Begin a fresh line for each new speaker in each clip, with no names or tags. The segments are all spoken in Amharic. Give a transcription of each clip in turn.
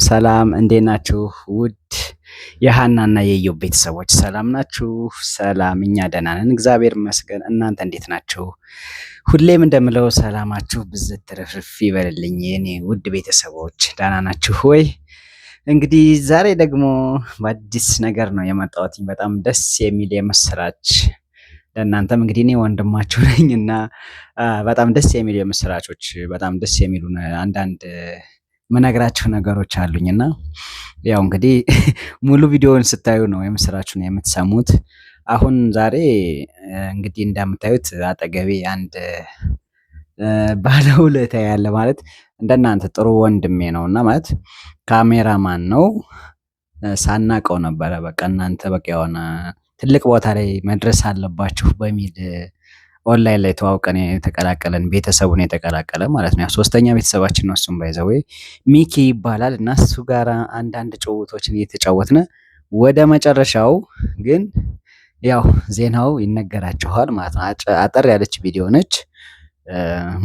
ሰላም እንዴት ናችሁ? ውድ የሃናና የኢዮብ ቤተሰቦች ሰላም ናችሁ? ሰላም፣ እኛ ደህና ነን፣ እግዚአብሔር ይመስገን። እናንተ እንዴት ናችሁ? ሁሌም እንደምለው ሰላማችሁ ብዝት ትርፍርፍ ይበልልኝ የኔ ውድ ቤተሰቦች፣ ደህና ናችሁ ወይ? እንግዲህ ዛሬ ደግሞ በአዲስ ነገር ነው የመጣሁት። በጣም ደስ የሚል የምስራች ለእናንተም እንግዲህ እኔ ወንድማችሁ ነኝ እና በጣም ደስ የሚል የምስራቾች በጣም ደስ የሚሉ አንዳንድ ምነግራችሁ ነገሮች አሉኝ እና ያው እንግዲህ ሙሉ ቪዲዮውን ስታዩ ነው የምስራቹን የምትሰሙት። አሁን ዛሬ እንግዲህ እንደምታዩት አጠገቤ አንድ ባለውለታ ያለ ማለት እንደናንተ ጥሩ ወንድሜ ነው እና ማለት ካሜራማን ነው። ሳናቀው ነበረ በቃ እናንተ በቃ የሆነ ትልቅ ቦታ ላይ መድረስ አለባችሁ በሚል ኦንላይን ላይ ተዋውቀን የተቀላቀለን ቤተሰቡን የተቀላቀለ ማለት ነው። ሶስተኛ ቤተሰባችን ነው። እሱም ባይዘው ሚኪ ይባላል እና እሱ ጋር አንዳንድ ጭውውቶችን እየተጫወትን ወደ መጨረሻው ግን ያው ዜናው ይነገራችኋል ማለት ነው። አጠር ያለች ቪዲዮ ነች።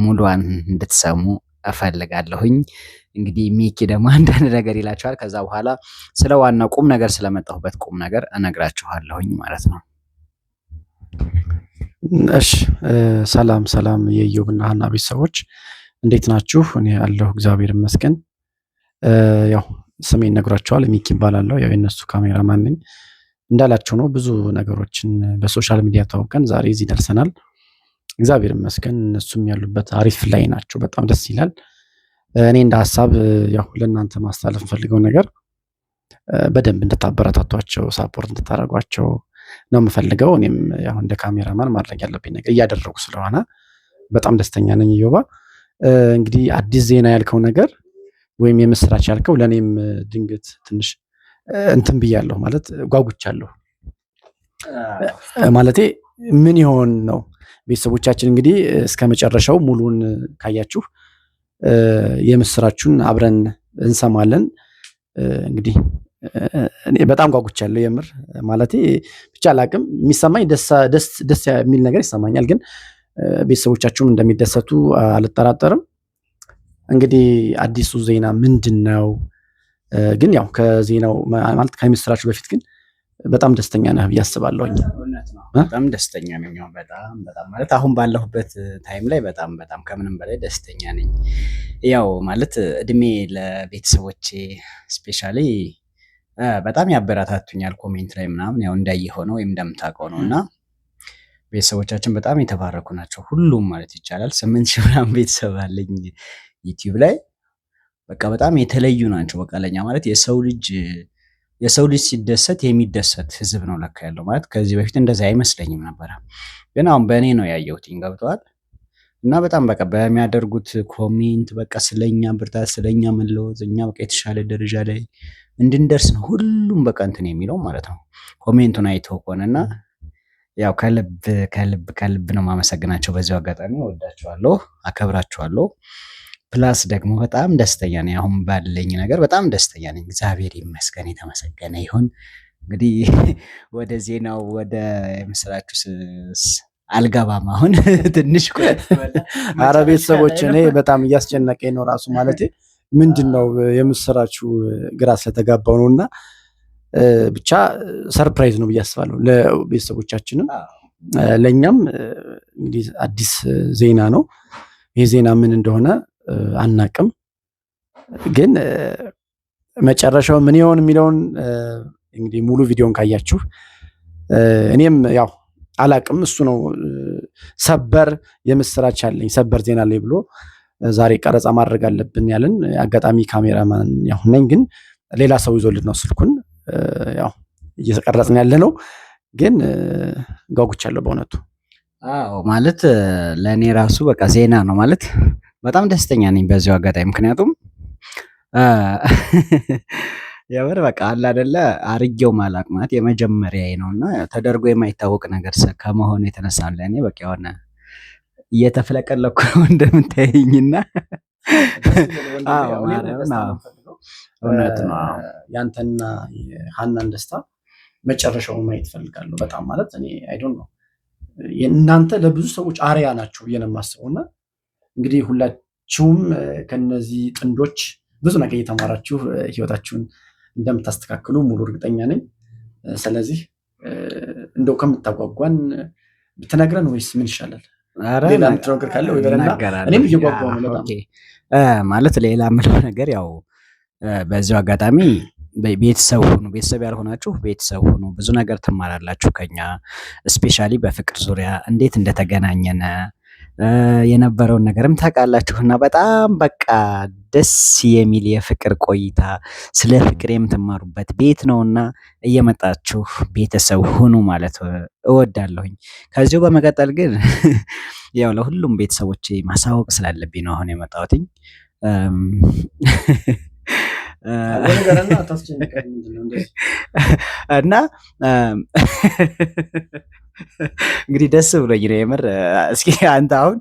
ሙሉዋን እንድትሰሙ እፈልጋለሁኝ። እንግዲህ ሚኪ ደግሞ አንዳንድ ነገር ይላችኋል። ከዛ በኋላ ስለ ዋናው ቁም ነገር ስለመጣሁበት ቁም ነገር እነግራችኋለሁኝ ማለት ነው።
እሺ ሰላም ሰላም የኢዮብና ሃና ቤተሰቦች እንዴት ናችሁ? እኔ ያለሁ እግዚአብሔር ይመስገን። ያው ስሜን ነግራችኋል፣ ሚኪ ይባላለሁ። ያው የነሱ ካሜራማን ነኝ። እንዳላችሁ ነው ብዙ ነገሮችን በሶሻል ሚዲያ ተዋውቀን ዛሬ እዚህ ደርሰናል። እግዚአብሔር ይመስገን። እነሱም ያሉበት አሪፍ ላይ ናቸው። በጣም ደስ ይላል። እኔ እንደ ሀሳብ ያው ለእናንተ ማስተላለፍ ፈልገው ነገር በደንብ እንድታበረታቷቸው ሳፖርት እንድታደርጓቸው ነው የምፈልገው። እኔም ያው እንደ ካሜራማን ማድረግ ያለብኝ ነገር እያደረጉ ስለሆነ በጣም ደስተኛ ነኝ። ኢዮባ እንግዲህ አዲስ ዜና ያልከው ነገር ወይም የምስራች ያልከው ለኔም ድንገት ትንሽ እንትን ብያለሁ ማለት ጓጉቻለሁ። ማለቴ ምን ይሆን ነው ቤተሰቦቻችን እንግዲህ እስከ መጨረሻው ሙሉን ካያችሁ የምስራቹን አብረን እንሰማለን። እንግዲህ እኔ በጣም ጓጉቻለሁ የምር ማለቴ ብቻ አላቅም የሚሰማኝ ደስ የሚል ነገር ይሰማኛል። ግን ቤተሰቦቻችሁም እንደሚደሰቱ አልጠራጠርም። እንግዲህ አዲሱ ዜና ምንድን ነው? ግን ያው ከዜናው ማለት ከምስራችሁ በፊት ግን በጣም ደስተኛ ነህ ብዬ አስባለሁኝ።
በጣም ደስተኛ ነኝ። በጣም ማለት አሁን ባለሁበት ታይም ላይ በጣም ከምንም በላይ ደስተኛ ነኝ። ያው ማለት እድሜ ለቤተሰቦቼ ስፔሻሊ በጣም ያበረታቱኛል ኮሜንት ላይ ምናምን ያው እንዳየኸው ነው ወይም እንደምታውቀው ነው እና ቤተሰቦቻችን በጣም የተባረኩ ናቸው። ሁሉም ማለት ይቻላል 8,000 ምናምን ቤተሰብ አለኝ ዩቲዩብ ላይ በቃ በጣም የተለዩ ናቸው። በቃ ለኛ ማለት የሰው ልጅ ሲደሰት የሚደሰት ህዝብ ነው ለካ ያለው ማለት ከዚህ በፊት እንደዛ አይመስለኝም ነበረ። ግን አሁን በእኔ ነው ያየሁት። ገብተዋል እና በጣም በቃ በሚያደርጉት ኮሜንት በቃ ስለኛ ብርታት ስለኛ መለወጥ እኛ በቃ የተሻለ ደረጃ ላይ እንድንደርስ ነው ሁሉም በቃ እንትን የሚለው ማለት ነው። ኮሜንቱን አይተው ከሆነና ያው ከልብ ነው ማመሰግናቸው። በዚያው አጋጣሚ ወዳቸዋለሁ፣ አከብራቸዋለሁ። ፕላስ ደግሞ በጣም ደስተኛ ነኝ። አሁን ባለኝ ነገር በጣም ደስተኛ ነኝ። እግዚአብሔር ይመስገን፣ የተመሰገነ ይሁን። እንግዲህ ወደ ዜናው ወደ ምስራቹ አልገባም። አሁን ትንሽ ቆይቶ
አረ ቤተሰቦች እኔ በጣም እያስጨነቀኝ ነው ራሱ ማለቴ ምንድነው የምስራችሁ ግራ ስለተጋባው ነውና ብቻ ሰርፕራይዝ ነው ብዬ አስባለሁ ለቤተሰቦቻችንም ለኛም። እንግዲህ አዲስ ዜና ነው። ይሄ ዜና ምን እንደሆነ አናቅም፣ ግን መጨረሻው ምን ይሆን የሚለውን እንግዲህ ሙሉ ቪዲዮን ካያችሁ እኔም ያው አላቅም። እሱ ነው ሰበር የምስራች አለኝ ሰበር ዜና ላይ ብሎ ዛሬ ቀረጻ ማድረግ አለብን ያለን አጋጣሚ ካሜራማን ያው ነኝ፣ ግን ሌላ ሰው ይዞልን ነው ስልኩን ያው እየተቀረጽን ያለ ነው። ግን ጓጉቻለሁ በእውነቱ።
አዎ ማለት ለእኔ ራሱ በቃ ዜና ነው ማለት በጣም ደስተኛ ነኝ በዚሁ አጋጣሚ። ምክንያቱም የምር በቃ አለ አይደለ አርጌው ማላቅ ማለት የመጀመሪያዬ ነውና ተደርጎ የማይታወቅ ነገር ከመሆኑ የተነሳ ለእኔ በቃ የሆነ እየተፍለቀለኩ ነው እንደምታየኝና
እውነት ነው። ያንተና ሃናን ደስታ መጨረሻውን ማየት ፈልጋለሁ በጣም ማለት እኔ አይ ዶንት ኖ እናንተ ለብዙ ሰዎች አሪያ ናችሁ ብዬ ነው የማስበውና እንግዲህ ሁላችሁም ከነዚህ ጥንዶች ብዙ ነገር እየተማራችሁ ህይወታችሁን እንደምታስተካክሉ ሙሉ እርግጠኛ ነኝ። ስለዚህ እንደው ከምታጓጓን ብትነግረን ወይስ ምን ይሻላል? ሌላ የምትለው ነገር ካለ ወይ በለና። እኔም እየጓጓሁ ነው በጣም
ማለት ሌላ የምለው ነገር ያው በዚሁ አጋጣሚ ቤተሰብ ሁኑ። ቤተሰብ ያልሆናችሁ ቤተሰብ ሁኑ። ብዙ ነገር ትማራላችሁ ከኛ ስፔሻሊ በፍቅር ዙሪያ እንዴት እንደተገናኘነ የነበረውን ነገርም ታውቃላችሁና በጣም በቃ ደስ የሚል የፍቅር ቆይታ ስለ ፍቅር የምትማሩበት ቤት ነውና እየመጣችሁ ቤተሰብ ሁኑ ማለት እወዳለሁኝ። ከዚሁ በመቀጠል ግን ያው ለሁሉም ቤተሰቦቼ ማሳወቅ ስላለብኝ ነው አሁን የመጣሁትኝ። እና እንግዲህ ደስ ብሎኝ ነው የምር። እስኪ አንተ አሁን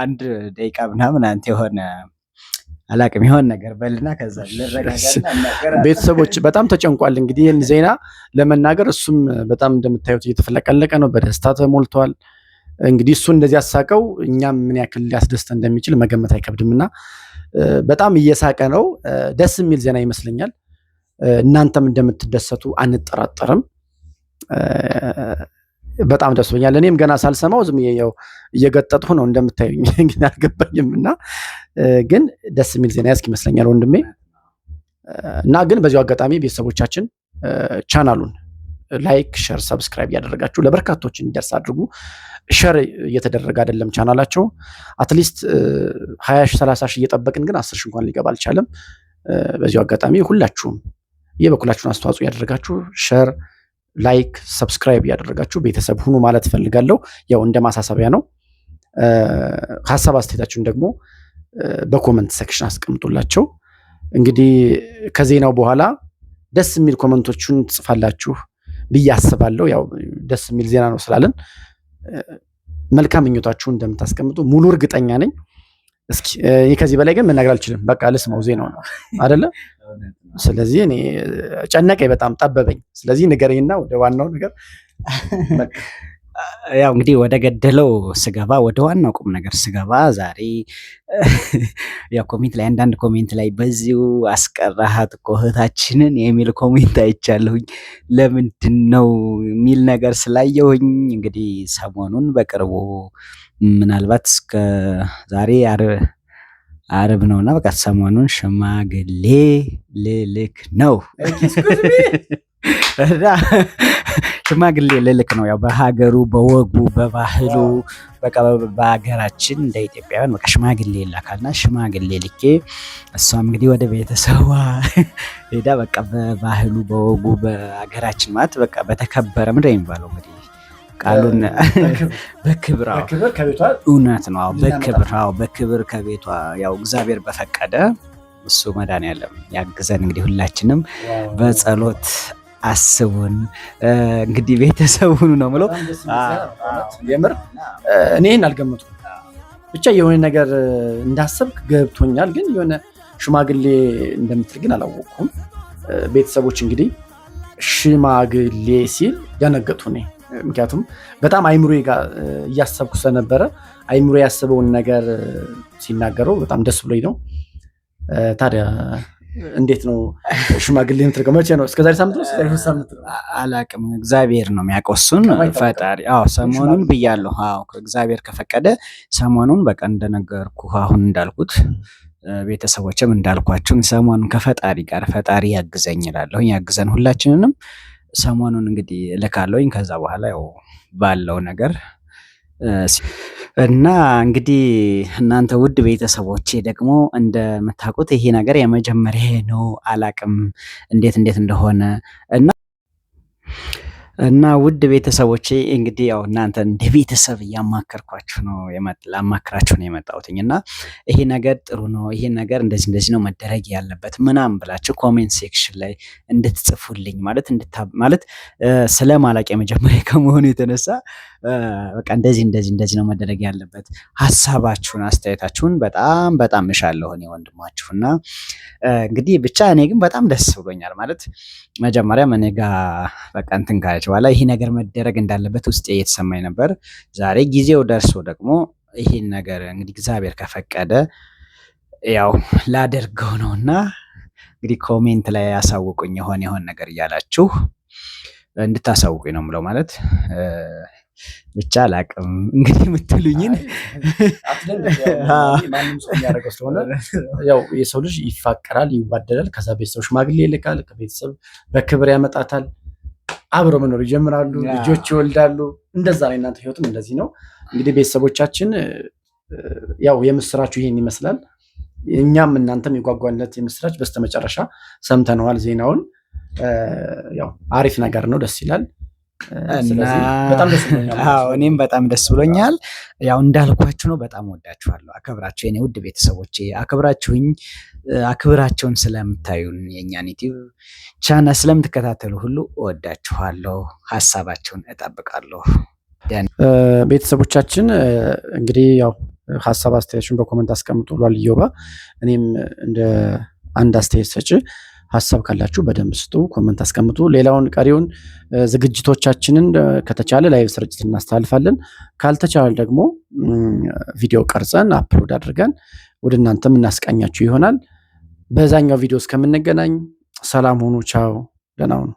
አንድ ደቂቃ ምናምን አንተ የሆነ አላቅም የሆነ ነገር በልና ከዛ
ቤተሰቦች በጣም ተጨንቋል። እንግዲህ ይህን ዜና ለመናገር እሱም በጣም እንደምታዩት እየተፈለቀለቀ ነው፣ በደስታ ተሞልቷል። እንግዲህ እሱ እንደዚህ ያሳቀው እኛም ምን ያክል ሊያስደስተ እንደሚችል መገመት አይከብድምና በጣም እየሳቀ ነው። ደስ የሚል ዜና ይመስለኛል። እናንተም እንደምትደሰቱ አንጠራጠርም። በጣም ደስ ብሎኛል። እኔም ገና ሳልሰማው ዝም ያው እየገጠጥሁ ነው እንደምታዩኝ፣ ግን አልገባኝም እና ግን ደስ የሚል ዜና ያስክ ይመስለኛል ወንድሜ። እና ግን በዚሁ አጋጣሚ ቤተሰቦቻችን ቻናሉን ላይክ፣ ሸር፣ ሰብስክራይብ እያደረጋችሁ ለበርካቶች እንዲደርስ አድርጉ። ሸር እየተደረገ አይደለም ቻናላቸው። አትሊስት 20 ሺህ 30 ሺህ እየጠበቅን ግን 10 ሺህ እንኳን ሊገባ አልቻለም። በዚሁ አጋጣሚ ሁላችሁም የበኩላችሁን አስተዋጽኦ እያደረጋችሁ ሸር፣ ላይክ፣ ሰብስክራይብ እያደረጋችሁ ቤተሰብ ሁኑ ማለት ፈልጋለሁ። ያው እንደ ማሳሰቢያ ነው። ሀሳብ አስተያየታችሁን ደግሞ በኮመንት ሴክሽን አስቀምጡላቸው። እንግዲህ ከዜናው በኋላ ደስ የሚል ኮመንቶችን ትጽፋላችሁ ብዬ አስባለሁ። ያው ደስ የሚል ዜና ነው ስላለን መልካም ምኞታችሁን እንደምታስቀምጡ ሙሉ እርግጠኛ ነኝ። እስኪ ከዚህ በላይ ግን መናገር አልችልም። በቃ ልስማው፣ ዜናው ነው አይደለ? ስለዚህ እኔ ጨነቀኝ፣ በጣም ጠበበኝ። ስለዚህ ንገረኝና ወደ ዋናው ነገር
ያው እንግዲህ ወደ ገደለው ስገባ ወደ ዋናው ቁም ነገር ስገባ ዛሬ ያው ኮሜንት ላይ አንዳንድ ኮሜንት ላይ በዚሁ አስቀራሃት እኮ እህታችንን የሚል ኮሜንት አይቻለሁኝ። ለምንድን ነው የሚል ነገር ስላየሁኝ እንግዲህ ሰሞኑን በቅርቡ ምናልባት እስከ ዛሬ አርብ ነውና በቃ ሰሞኑን ሽማግሌ ልልክ ነው ሽማግሌ ልልክ ነው። ያው በሀገሩ በወጉ በባህሉ በቃ በሀገራችን እንደ ኢትዮጵያውያን በቃ ሽማግሌ ይላካልና ሽማግሌ ልኬ እሷም እንግዲህ ወደ ቤተሰቧ ሄዳ በቃ በባህሉ በወጉ በሀገራችን ማለት በቃ በተከበረ ምንድን ነው የሚባለው እንግዲህ ቃሉን በክብር እውነት ነው። በክብር ከቤቷ ያው እግዚአብሔር በፈቀደ እሱ መድኃኒዓለም ያግዘን። እንግዲህ ሁላችንም በጸሎት አስቡን። እንግዲህ ቤተሰብ ሁኑ ነው የምለው።
የምር እኔን አልገመትኩም። ብቻ የሆነ ነገር እንዳሰብክ ገብቶኛል፣ ግን የሆነ ሽማግሌ እንደምትል ግን አላወቅኩም። ቤተሰቦች እንግዲህ ሽማግሌ ሲል ደነገጡ። እኔ ምክንያቱም በጣም አይምሮ ጋር እያሰብኩ ስለነበረ አይምሮ ያስበውን ነገር ሲናገረው በጣም ደስ ብሎኝ ነው። ታዲያ እንዴት ነው ሽማግሌ የምትልከው? መቼ ነው? እስከዛሬ ሳምንት ነው? እስከዛሬ ሳምንት ነው?
አላቅም። እግዚአብሔር ነው የሚያውቀው እሱን ፈጣሪ። ሰሞኑን ብያለሁ። እግዚአብሔር ከፈቀደ ሰሞኑን በቃ እንደነገርኩ አሁን እንዳልኩት ቤተሰቦችም እንዳልኳቸው ሰሞኑን ከፈጣሪ ጋር ፈጣሪ ያግዘኝ እላለሁ። ያግዘን ሁላችንንም። ሰሞኑን እንግዲህ እልካለሁኝ። ከዛ በኋላ ያው ባለው ነገር እና እንግዲህ እናንተ ውድ ቤተሰቦቼ ደግሞ እንደምታውቁት ይሄ ነገር የመጀመሪያ ነው። አላቅም እንዴት እንደሆነ እና ውድ ቤተሰቦቼ እንግዲህ ያው እናንተ እንደ ቤተሰብ እያማከርኳችሁ ነው ላማክራችሁ ነው የመጣሁትኝ እና ይሄ ነገር ጥሩ ነው፣ ይሄ ነገር እንደዚህ ነው መደረግ ያለበት ምናምን ብላችሁ ኮሜንት ሴክሽን ላይ እንድትጽፉልኝ ማለት ስለማላቅ የመጀመሪያ ከመሆኑ የተነሳ በቃ እንደዚህ ነው መደረግ ያለበት ሀሳባችሁን፣ አስተያየታችሁን በጣም እሻለሁ እኔ ወንድማችሁና እንግዲህ ብቻ እኔ ግን በጣም ደስ ብሎኛል። ማለት መጀመሪያ እኔ ጋር በቃ እንትን ካለች በኋላ ይሄ ነገር መደረግ እንዳለበት ውስጤ እየተሰማኝ ነበር። ዛሬ ጊዜው ደርሶ ደግሞ ይሄን ነገር እንግዲህ እግዚአብሔር ከፈቀደ ያው ላደርገው ነውና እንግዲህ ኮሜንት ላይ ያሳውቁኝ የሆነ ነገር እያላችሁ እንድታሳውቁኝ ነው የምለው። ማለት ብቻ አላቅም እንግዲህ የምትሉኝን
ማንም ሰው የሚያደርገው ስለሆነ ያው የሰው ልጅ ይፋቀራል፣ ይዋደዳል። ከዛ ቤተሰብ ሽማግሌ ይልካል፣ ከቤተሰብ በክብር ያመጣታል። አብረው መኖር ይጀምራሉ፣ ልጆች ይወልዳሉ። እንደዛ ነው። እናንተ ህይወትም እንደዚህ ነው። እንግዲህ ቤተሰቦቻችን ያው የምስራችሁ ይሄን ይመስላል። እኛም እናንተም የጓጓለት የምስራች በስተመጨረሻ ሰምተነዋል ዜናውን። ያው አሪፍ ነገር ነው፣ ደስ ይላል።
እኔም በጣም ደስ ብሎኛል። ያው እንዳልኳችሁ ነው። በጣም ወዳችኋለሁ፣ አከብራችሁ የኔ ውድ ቤተሰቦቼ። አክብራቸውን ስለምታዩን የእኛን ዩቲዩብ ቻናል ስለምትከታተሉ ሁሉ እወዳችኋለሁ። ሀሳባቸውን እጠብቃለሁ።
ቤተሰቦቻችን እንግዲህ ያው ሀሳብ አስተያየቶችን በኮመንት አስቀምጡ ብሏል ኢዮባ። እኔም እንደ አንድ አስተያየት ሰጪ ሀሳብ ካላችሁ በደንብ ስጡ፣ ኮመንት አስቀምጡ። ሌላውን ቀሪውን ዝግጅቶቻችንን ከተቻለ ላይቭ ስርጭት እናስተላልፋለን። ካልተቻለ ደግሞ ቪዲዮ ቀርጸን አፕሎድ አድርገን ወደ እናንተም እናስቃኛችሁ ይሆናል። በዛኛው ቪዲዮ እስከምንገናኝ ሰላም ሁኑ። ቻው፣ ደህና ሁኑ።